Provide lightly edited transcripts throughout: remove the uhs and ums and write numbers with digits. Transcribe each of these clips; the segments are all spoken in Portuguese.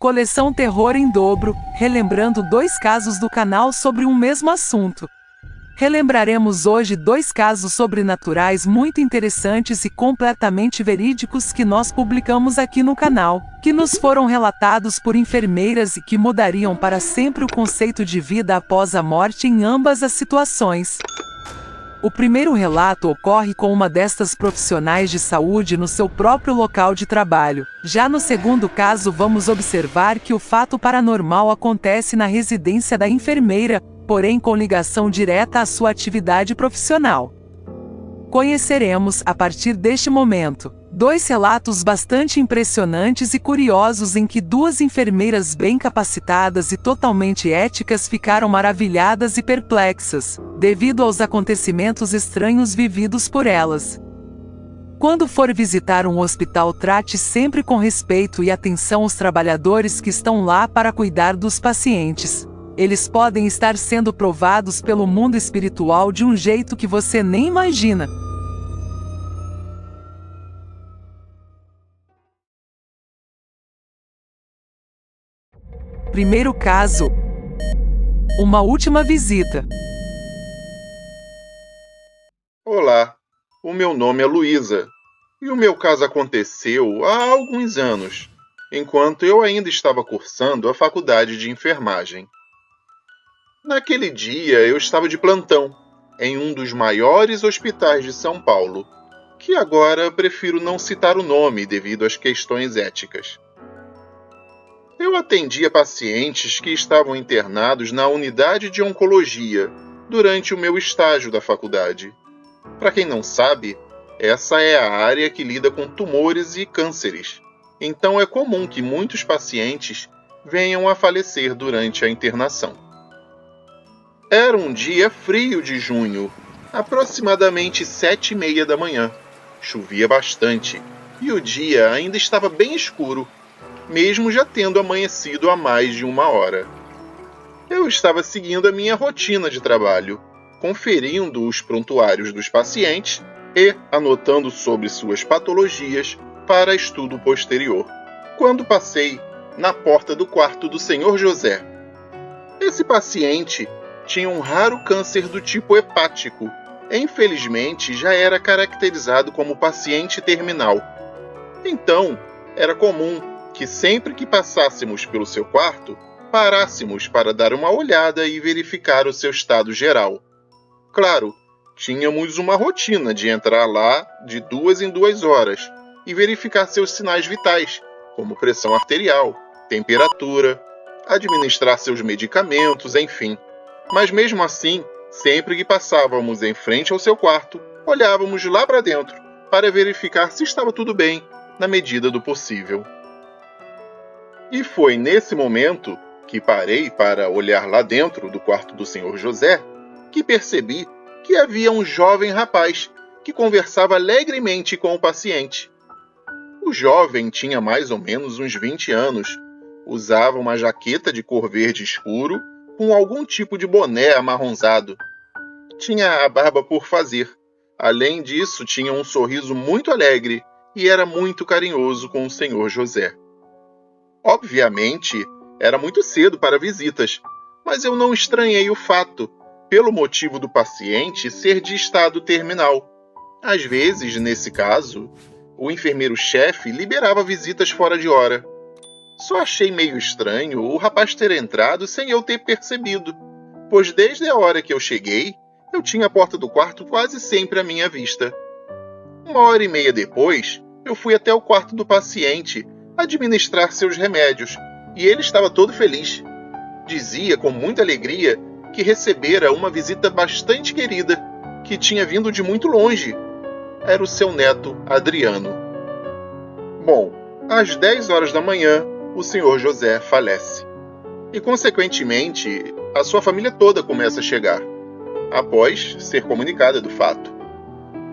Coleção Terror em Dobro, relembrando 2 casos do canal sobre um mesmo assunto. Relembraremos hoje 2 casos sobrenaturais muito interessantes e completamente verídicos que nós publicamos aqui no canal, que nos foram relatados por enfermeiras e que mudariam para sempre o conceito de vida após a morte em ambas as situações. O primeiro relato ocorre com uma destas profissionais de saúde no seu próprio local de trabalho. Já no segundo caso, vamos observar que o fato paranormal acontece na residência da enfermeira, porém com ligação direta à sua atividade profissional. Conheceremos, a partir deste momento, 2 relatos bastante impressionantes e curiosos em que 2 enfermeiras bem capacitadas e totalmente éticas ficaram maravilhadas e perplexas, devido aos acontecimentos estranhos vividos por elas. Quando for visitar um hospital, trate sempre com respeito e atenção os trabalhadores que estão lá para cuidar dos pacientes. Eles podem estar sendo provados pelo mundo espiritual de um jeito que você nem imagina. Primeiro caso. Uma última visita. Olá, o meu nome é Luísa, e o meu caso aconteceu há alguns anos, enquanto eu ainda estava cursando a faculdade de enfermagem. Naquele dia eu estava de plantão, em um dos maiores hospitais de São Paulo, que agora prefiro não citar o nome devido às questões éticas. Eu atendia pacientes que estavam internados na unidade de oncologia durante o meu estágio da faculdade. Para quem não sabe, essa é a área que lida com tumores e cânceres, então é comum que muitos pacientes venham a falecer durante a internação. Era um dia frio de junho, aproximadamente 7h30 da manhã. Chovia bastante e o dia ainda estava bem escuro, mesmo já tendo amanhecido há mais de 1 hora. Eu estava seguindo a minha rotina de trabalho, conferindo os prontuários dos pacientes e anotando sobre suas patologias para estudo posterior, quando passei na porta do quarto do Sr. José. Esse paciente tinha um raro câncer do tipo hepático e, infelizmente, já era caracterizado como paciente terminal. Então, era comum que sempre que passássemos pelo seu quarto, parássemos para dar uma olhada e verificar o seu estado geral. Claro, tínhamos uma rotina de entrar lá de 2 em 2 horas e verificar seus sinais vitais, como pressão arterial, temperatura, administrar seus medicamentos, enfim. Mas mesmo assim, sempre que passávamos em frente ao seu quarto, olhávamos lá para dentro para verificar se estava tudo bem, na medida do possível. E foi nesse momento que parei para olhar lá dentro do quarto do Sr. José que percebi que havia um jovem rapaz que conversava alegremente com o paciente. O jovem tinha mais ou menos uns 20 anos, usava uma jaqueta de cor verde escuro com algum tipo de boné amarronzado. Tinha a barba por fazer. Além disso, tinha um sorriso muito alegre e era muito carinhoso com o Sr. José. Obviamente, era muito cedo para visitas, mas eu não estranhei o fato, pelo motivo do paciente ser de estado terminal. Às vezes, nesse caso, o enfermeiro-chefe liberava visitas fora de hora. Só achei meio estranho o rapaz ter entrado sem eu ter percebido, pois desde a hora que eu cheguei, eu tinha a porta do quarto quase sempre à minha vista. 1h30 depois, eu fui até o quarto do paciente administrar seus remédios, e ele estava todo feliz. Dizia com muita alegria que recebera uma visita bastante querida, que tinha vindo de muito longe. Era o seu neto, Adriano. Bom, às 10 horas da manhã, o Sr. José falece. E, consequentemente, a sua família toda começa a chegar, após ser comunicada do fato.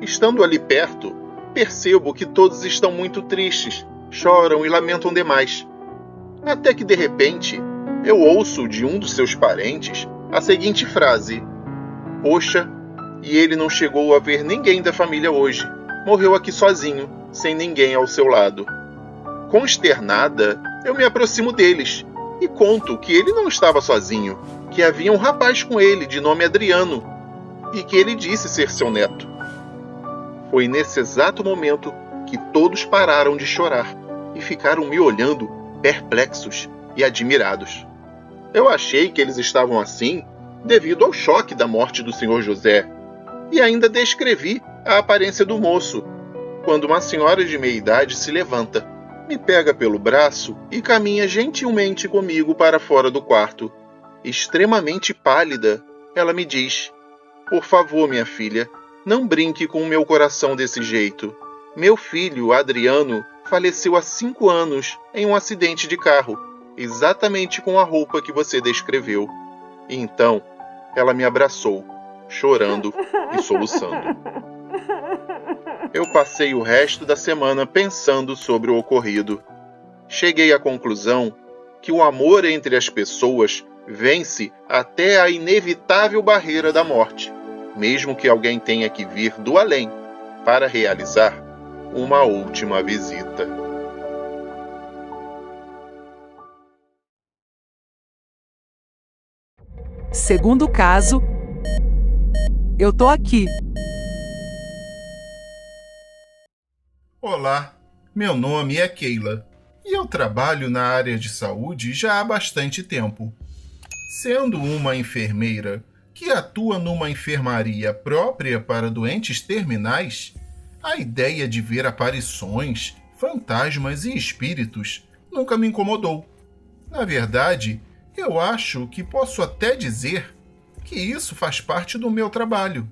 Estando ali perto, percebo que todos estão muito tristes, choram e lamentam demais. Até que, de repente, eu ouço de um dos seus parentes a seguinte frase: "Poxa, e ele não chegou a ver ninguém da família hoje. Morreu aqui sozinho, sem ninguém ao seu lado." Consternada, Eu me aproximo deles e conto que ele não estava sozinho, que havia um rapaz com ele de nome Adriano e que ele disse ser seu neto. Foi nesse exato momento que todos pararam de chorar e ficaram me olhando perplexos e admirados. Eu achei que eles estavam assim devido ao choque da morte do Sr. José e ainda descrevi a aparência do moço, quando uma senhora de meia-idade se levanta, me pega pelo braço e caminha gentilmente comigo para fora do quarto. Extremamente pálida, ela me diz: "Por favor, minha filha, não brinque com o meu coração desse jeito. Meu filho, Adriano, faleceu há 5 anos em um acidente de carro, exatamente com a roupa que você descreveu." E então, ela me abraçou, chorando e soluçando. Eu passei o resto da semana pensando sobre o ocorrido. Cheguei à conclusão que o amor entre as pessoas vence até a inevitável barreira da morte, mesmo que alguém tenha que vir do além para realizar uma última visita. Segundo caso, eu tô aqui. Olá, meu nome é Keila e eu trabalho na área de saúde já há bastante tempo. Sendo uma enfermeira que atua numa enfermaria própria para doentes terminais, a ideia de ver aparições, fantasmas e espíritos nunca me incomodou. Na verdade, eu acho que posso até dizer que isso faz parte do meu trabalho.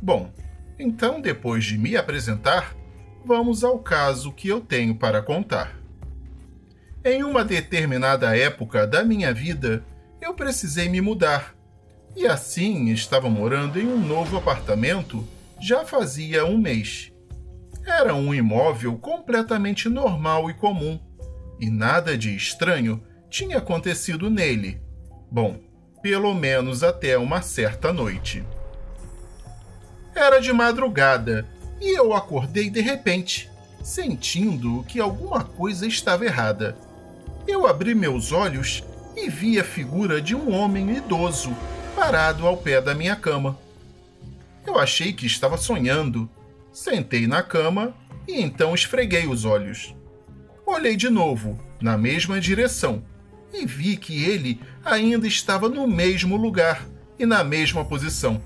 Bom, então depois de me apresentar, vamos ao caso que eu tenho para contar. Em uma determinada época da minha vida, eu precisei me mudar. E assim estava morando em um novo apartamento já fazia um mês. Era um imóvel completamente normal e comum, e nada de estranho tinha acontecido nele. Bom, pelo menos até uma certa noite. Era de madrugada, e eu acordei de repente, sentindo que alguma coisa estava errada. Eu abri meus olhos e vi a figura de um homem idoso parado ao pé da minha cama. Eu achei que estava sonhando. Sentei na cama e então esfreguei os olhos. Olhei de novo, na mesma direção, e vi que ele ainda estava no mesmo lugar e na mesma posição.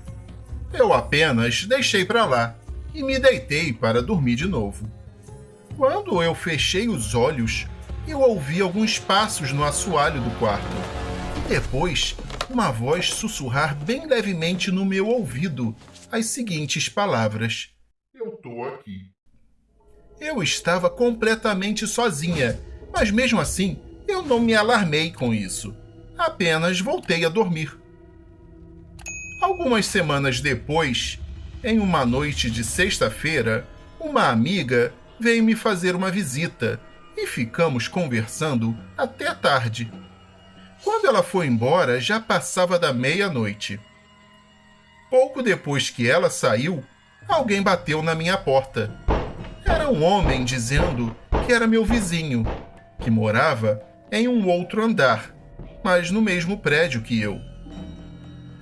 Eu apenas deixei para lá e me deitei para dormir de novo. Quando eu fechei os olhos, eu ouvi alguns passos no assoalho do quarto. E depois, uma voz sussurrar bem levemente no meu ouvido as seguintes palavras: "Eu tô aqui." Eu estava completamente sozinha, mas mesmo assim, eu não me alarmei com isso. Apenas voltei a dormir. Algumas semanas depois, em uma noite de sexta-feira, uma amiga veio me fazer uma visita e ficamos conversando até tarde. Quando ela foi embora, já passava da meia-noite. Pouco depois que ela saiu, alguém bateu na minha porta. Era um homem dizendo que era meu vizinho, que morava em um outro andar, mas no mesmo prédio que eu.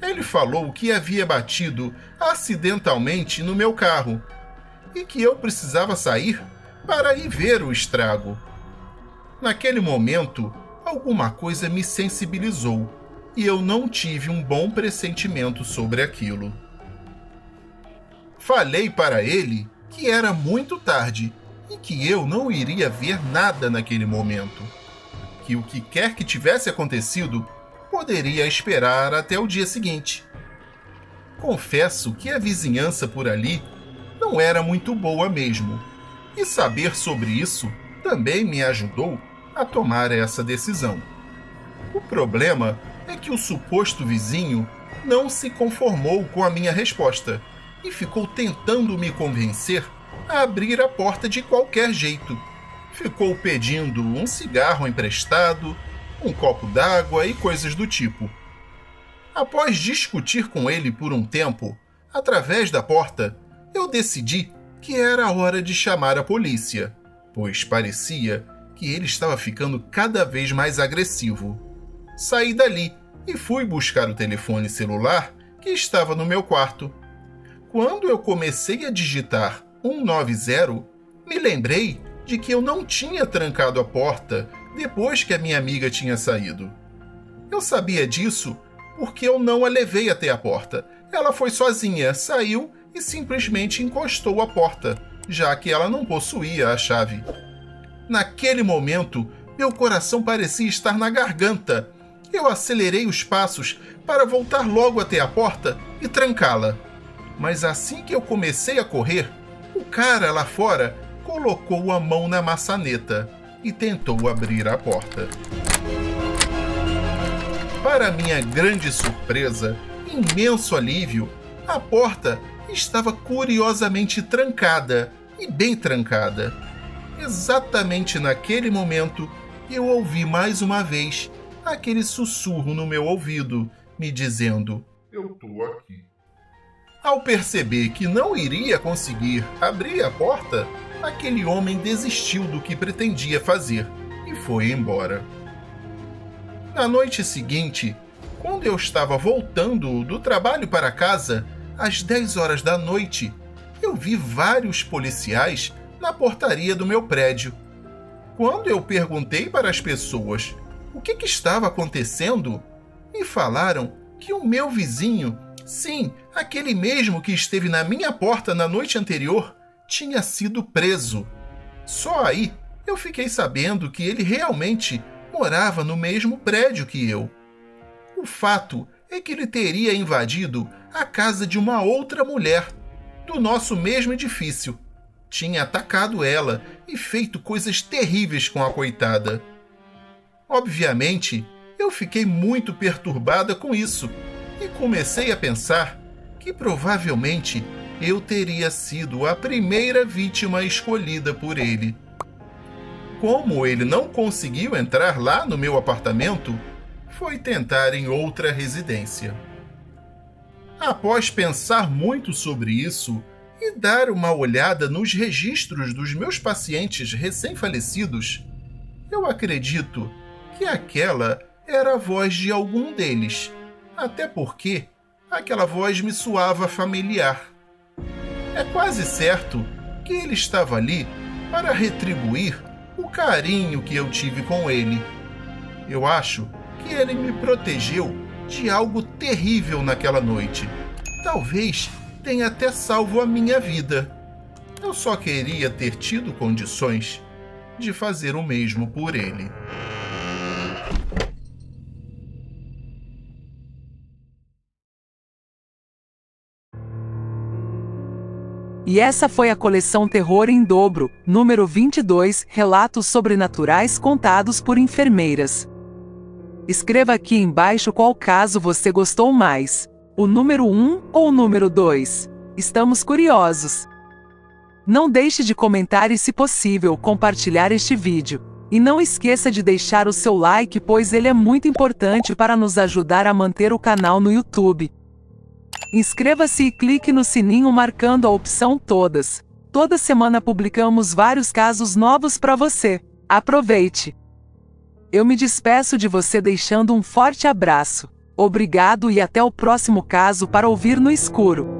Ele falou que havia batido acidentalmente no meu carro e que eu precisava sair para ir ver o estrago. Naquele momento, alguma coisa me sensibilizou e eu não tive um bom pressentimento sobre aquilo. Falei para ele que era muito tarde e que eu não iria ver nada naquele momento, que o que quer que tivesse acontecido poderia esperar até o dia seguinte. Confesso que a vizinhança por ali não era muito boa mesmo, e saber sobre isso também me ajudou a tomar essa decisão. O problema é que o suposto vizinho não se conformou com a minha resposta e ficou tentando me convencer a abrir a porta de qualquer jeito. Ficou pedindo um cigarro emprestado, um copo d'água e coisas do tipo. Após discutir com ele por um tempo, através da porta, eu decidi que era hora de chamar a polícia, pois parecia que ele estava ficando cada vez mais agressivo. Saí dali e fui buscar o telefone celular que estava no meu quarto. Quando eu comecei a digitar 190, me lembrei de que eu não tinha trancado a porta depois que a minha amiga tinha saído. Eu sabia disso porque eu não a levei até a porta. Ela foi sozinha, saiu e simplesmente encostou a porta, já que ela não possuía a chave. Naquele momento, meu coração parecia estar na garganta. Eu acelerei os passos para voltar logo até a porta e trancá-la. Mas assim que eu comecei a correr, o cara lá fora colocou a mão na maçaneta e tentou abrir a porta. Para minha grande surpresa e imenso alívio, a porta estava curiosamente trancada e bem trancada. Exatamente naquele momento, eu ouvi mais uma vez aquele sussurro no meu ouvido, me dizendo: "Eu tô aqui." Ao perceber que não iria conseguir abrir a porta, aquele homem desistiu do que pretendia fazer e foi embora. Na noite seguinte, quando eu estava voltando do trabalho para casa, às 10 horas da noite, eu vi vários policiais na portaria do meu prédio. Quando eu perguntei para as pessoas o que estava acontecendo, me falaram que o meu vizinho, sim, aquele mesmo que esteve na minha porta na noite anterior, tinha sido preso. Só aí eu fiquei sabendo que ele realmente morava no mesmo prédio que eu. O fato é que ele teria invadido a casa de uma outra mulher, do nosso mesmo edifício. Tinha atacado ela e feito coisas terríveis com a coitada. Obviamente, eu fiquei muito perturbada com isso e comecei a pensar que provavelmente eu teria sido a primeira vítima escolhida por ele. Como ele não conseguiu entrar lá no meu apartamento, foi tentar em outra residência. Após pensar muito sobre isso e dar uma olhada nos registros dos meus pacientes recém-falecidos, eu acredito que aquela era a voz de algum deles, até porque aquela voz me soava familiar. É quase certo que ele estava ali para retribuir o carinho que eu tive com ele. Eu acho que ele me protegeu de algo terrível naquela noite. Talvez tenha até salvo a minha vida. Eu só queria ter tido condições de fazer o mesmo por ele. E essa foi a coleção Terror em Dobro, número 22, Relatos Sobrenaturais Contados por Enfermeiras. Escreva aqui embaixo qual caso você gostou mais, o número 1 ou o número 2. Estamos curiosos. Não deixe de comentar e, se possível, compartilhar este vídeo. E não esqueça de deixar o seu like, pois ele é muito importante para nos ajudar a manter o canal no YouTube. Inscreva-se e clique no sininho marcando a opção Todas. Toda semana publicamos vários casos novos para você. Aproveite! Eu me despeço de você deixando um forte abraço. Obrigado e até o próximo caso para ouvir no escuro.